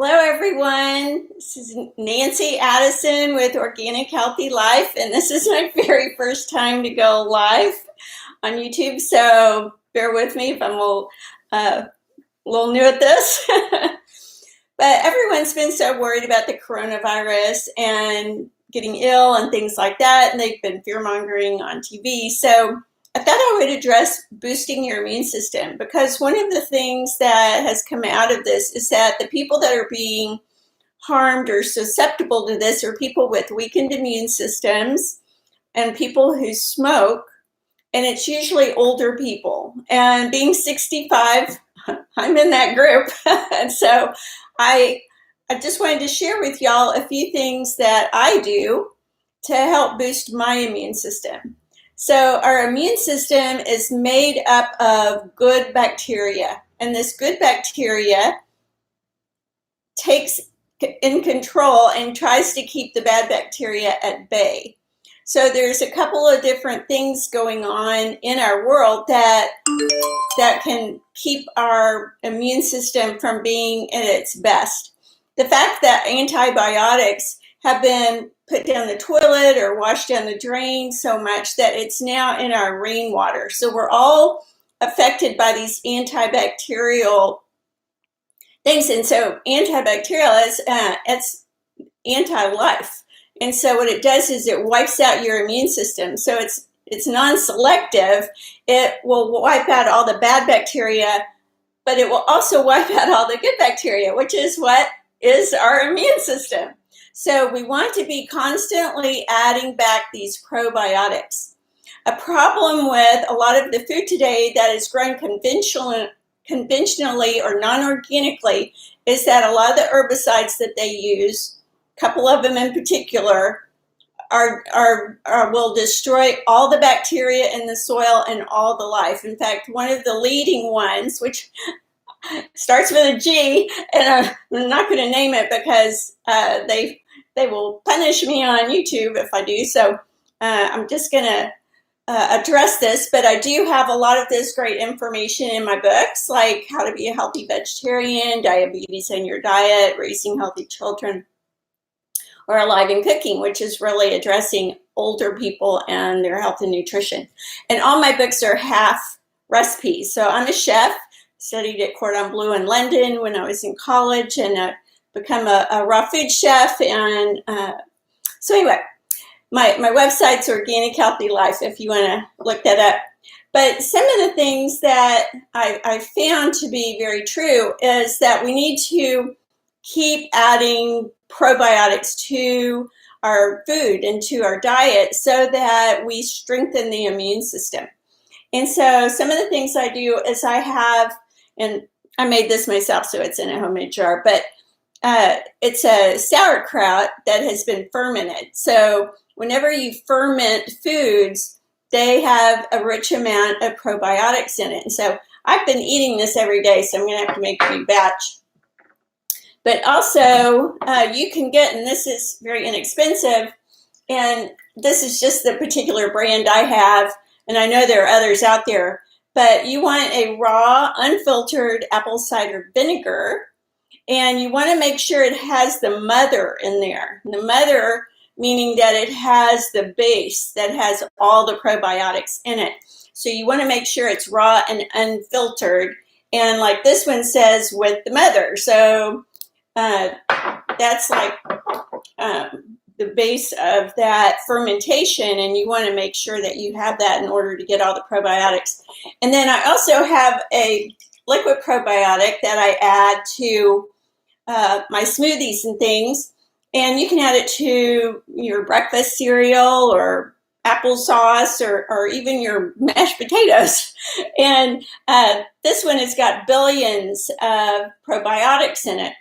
Hello, everyone. This is Nancy Addison with Organic Healthy Life, and this is my very first time to go live on YouTube, so bear with me if I'm a little new at this. But everyone's been so worried about the coronavirus and getting ill and things like that, and they've been fear-mongering on TV. So I thought I would address boosting your immune system, because one of the things that has come out of this is that the people that are being harmed or susceptible to this are people with weakened immune systems and people who smoke, and it's usually older people. And being 65, I'm in that group. And so I just wanted to share with y'all a few things that I do to help boost my immune system. So our immune system is made up of good bacteria, and this good bacteria takes in control and tries to keep the bad bacteria at bay. So there's a couple of different things going on in our world that can keep our immune system from being at its best. The fact that antibiotics have been put down the toilet or washed down the drain so much that it's now in our rainwater. So we're all affected by these antibacterial things. And so antibacterial is it's anti-life. And so what it does is it wipes out your immune system. So it's non-selective. It will wipe out all the bad bacteria, but it will also wipe out all the good bacteria, which is what is our immune system. So we want to be constantly adding back these probiotics. A problem with a lot of the food today that is grown conventionally or non-organically is that a lot of the herbicides that they use, a couple of them in particular, will destroy all the bacteria in the soil and all the life. In fact, one of the leading ones, which starts with a G, and I'm not going to name it because they will punish me on YouTube if I do. So I'm just going to address this, but I do have a lot of this great information in my books, like How to Be a Healthy Vegetarian, Diabetes in Your Diet, Raising Healthy Children, or Alive in Cooking, which is really addressing older people and their health and nutrition. And all my books are half recipes. So I'm a chef, studied at Cordon Bleu in London when I was in college, and become a raw food chef. And so anyway, my website's Organic Healthy Life if you want to look that up. But some of the things that I found to be very true is that we need to keep adding probiotics to our food and to our diet so that we strengthen the immune system. And so some of the things I do is I have, and I made this myself, so it's in a homemade jar, but it's a sauerkraut that has been fermented. So whenever you ferment foods, they have a rich amount of probiotics in it. And so I've been eating this every day, so I'm going to have to make a new batch. But also you can get, and this is very inexpensive, and this is just the particular brand I have, and I know there are others out there, but you want a raw, unfiltered apple cider vinegar, and you want to make sure it has the mother in there. The mother meaning that it has the base that has all the probiotics in it. So you want to make sure it's raw and unfiltered. And like this one says, with the mother. So that's like the base of that fermentation, and you want to make sure that you have that in order to get all the probiotics. And then I also have a liquid probiotic that I add to my smoothies and things, and you can add it to your breakfast cereal or applesauce or even your mashed potatoes. And this one has got billions of probiotics in it.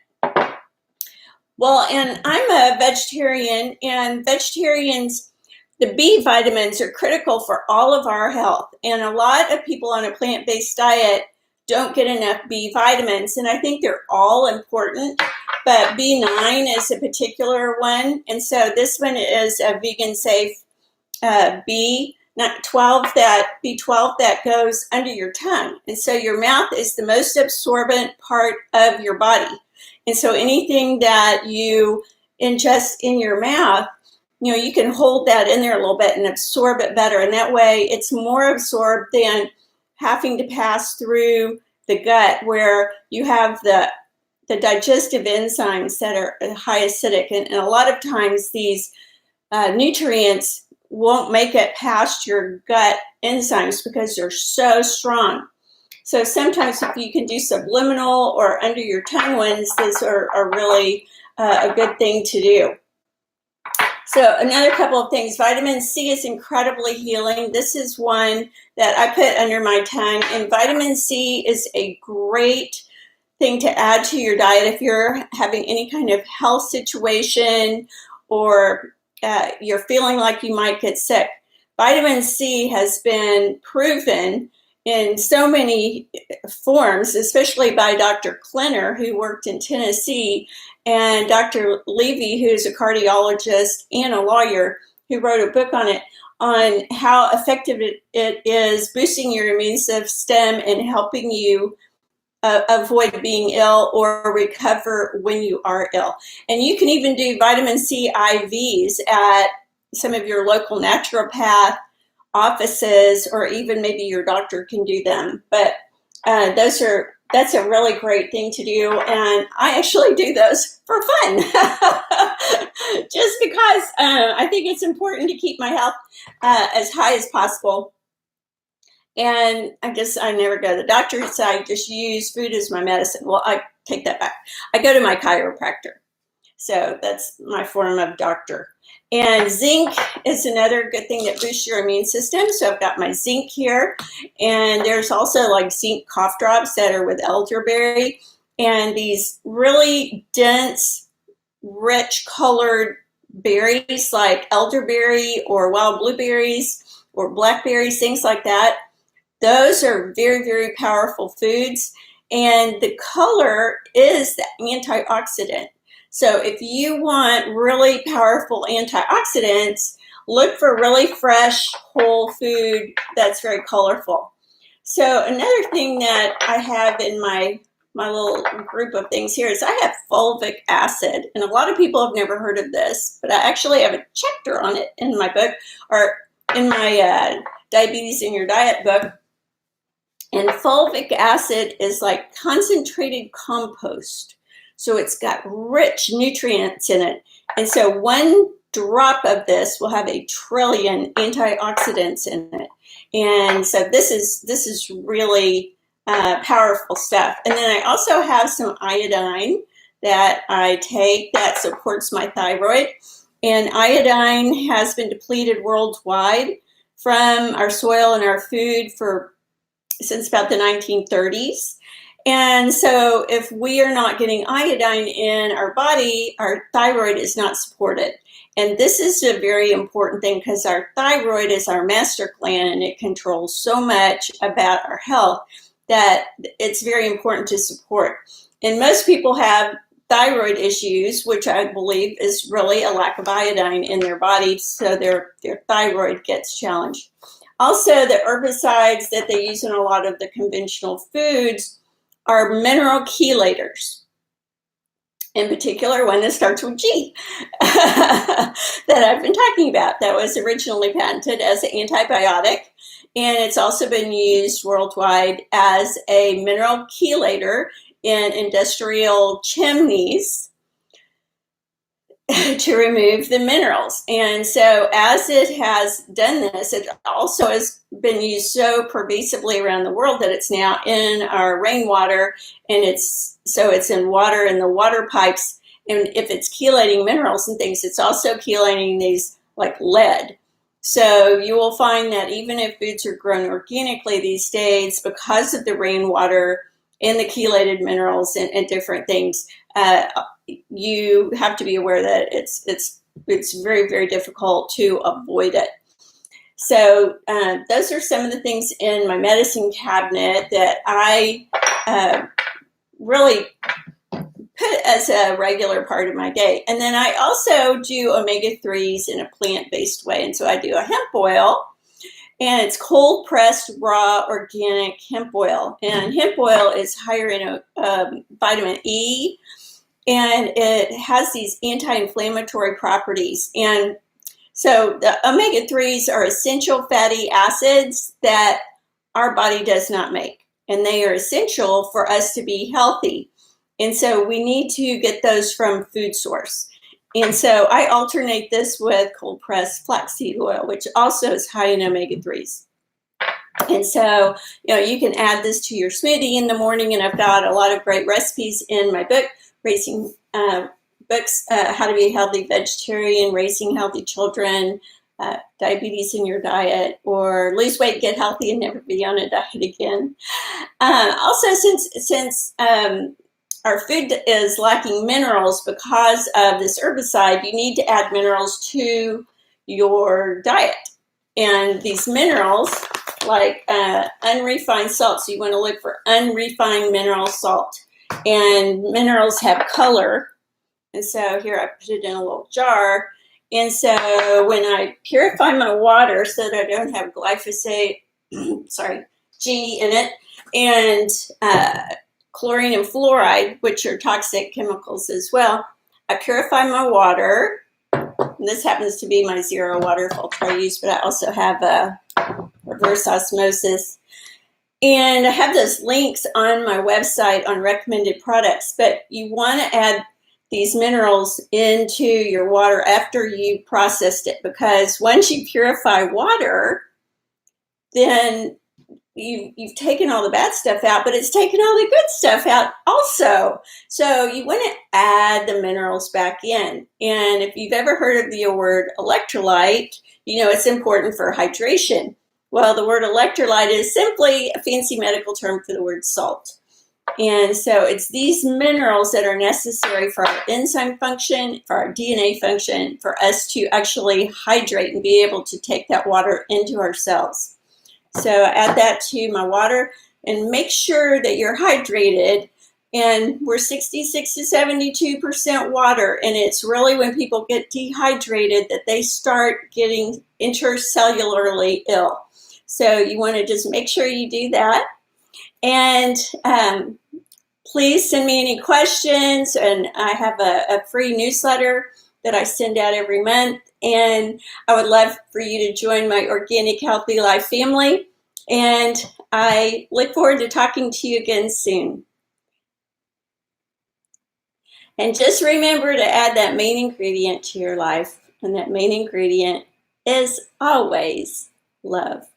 Well, and I'm a vegetarian, and vegetarians, the B vitamins are critical for all of our health. And a lot of people on a plant-based diet don't get enough B vitamins, and I think they're all important, but B9 is a particular one. And so this one is a vegan safe B12 that goes under your tongue. And so your mouth is the most absorbent part of your body. And so anything that you ingest in your mouth, you can hold that in there a little bit and absorb it better. And that way it's more absorbed than having to pass through the gut, where you have the digestive enzymes that are high acidic. And a lot of times these nutrients won't make it past your gut enzymes because they're so strong. So sometimes if you can do subliminal or under your tongue ones, those are really a good thing to do. So another couple of things. Vitamin C is incredibly healing. This is one that I put under my tongue. And vitamin C is a great thing to add to your diet if you're having any kind of health situation or you're feeling like you might get sick. Vitamin C has been proven in so many forms, especially by Dr. Klenner, who worked in Tennessee, and Dr. Levy, who's a cardiologist and a lawyer, who wrote a book on it, on how effective it is boosting your immune system and helping you avoid being ill or recover when you are ill. And you can even do vitamin C IVs at some of your local naturopath offices, or even maybe your doctor can do them. But that's a really great thing to do, and I actually do those for fun, just because I think it's important to keep my health as high as possible. And I never go to the doctor, so I just use food as my medicine. Well, I take that back. I go to my chiropractor. So that's my form of doctor. And zinc is another good thing that boosts your immune system. So I've got my zinc here. And there's also like zinc cough drops that are with elderberry. And these really dense, rich colored berries like elderberry or wild blueberries or blackberries, things like that. Those are very, very powerful foods. And the color is the antioxidant. So if you want really powerful antioxidants, look for really fresh, whole food that's very colorful. So another thing that I have in my little group of things here is I have fulvic acid. And a lot of people have never heard of this, but I actually have a chapter on it in my book, or in my Diabetes in Your Diet book. And fulvic acid is like concentrated compost. So it's got rich nutrients in it. And so one drop of this will have 1 trillion antioxidants in it. And so this is really powerful stuff. And then I also have some iodine that I take that supports my thyroid. And iodine has been depleted worldwide from our soil and our food since about the 1930s. And so if we are not getting iodine in our body, our thyroid is not supported. And this is a very important thing because our thyroid is our master gland and it controls so much about our health that it's very important to support. And most people have thyroid issues, which I believe is really a lack of iodine in their body, so their thyroid gets challenged. Also, the herbicides that they use in a lot of the conventional foods are mineral chelators. In particular, one that starts with G that I've been talking about. That was originally patented as an antibiotic, and it's also been used worldwide as a mineral chelator in industrial chimneys to remove the minerals. And so as it has done this, it also has been used so pervasively around the world that it's now in our rainwater, and it's in water in the water pipes. And if it's chelating minerals and things, it's also chelating these like lead. So you will find that even if foods are grown organically these days, because of the rainwater and the chelated minerals and different things, you have to be aware that it's very, very difficult to avoid it. So those are some of the things in my medicine cabinet that I really put as a regular part of my day. And then I also do omega-3s in a plant-based way. And so I do a hemp oil, and it's cold pressed raw organic hemp oil. And hemp oil is higher in vitamin E, and it has these anti-inflammatory properties. And so the omega-3s are essential fatty acids that our body does not make, and they are essential for us to be healthy. And so we need to get those from food source. And so I alternate this with cold pressed flaxseed oil, which also is high in omega-3s. And so, you can add this to your smoothie in the morning, and I've got a lot of great recipes in my book, How to Be a Healthy Vegetarian, Raising Healthy Children, Diabetes in Your Diet, or Lose Weight, Get Healthy, and Never Be on a Diet Again. Also, since our food is lacking minerals because of this herbicide, you need to add minerals to your diet. And these minerals, like unrefined salt, so you want to look for unrefined mineral salt. And minerals have color. And so here I put it in a little jar. And so when I purify my water so that I don't have glyphosate, G in it, and chlorine and fluoride, which are toxic chemicals as well, I purify my water. And this happens to be my zero water filter I use, but I also have a reverse osmosis. And I have those links on my website on recommended products, but you want to add these minerals into your water after you processed it, because once you purify water, then you've taken all the bad stuff out, but it's taken all the good stuff out also. So you want to add the minerals back in. And if you've ever heard of the word electrolyte, it's important for hydration. Well, the word electrolyte is simply a fancy medical term for the word salt. And so it's these minerals that are necessary for our enzyme function, for our DNA function, for us to actually hydrate and be able to take that water into our cells. So add that to my water and make sure that you're hydrated. And we're 66 to 72% water. And it's really when people get dehydrated that they start getting intercellularly ill. So you want to just make sure you do that. And please send me any questions. And I have a free newsletter that I send out every month. And I would love for you to join my Organic Healthy Life family. And I look forward to talking to you again soon. And just remember to add that main ingredient to your life. And that main ingredient is always love.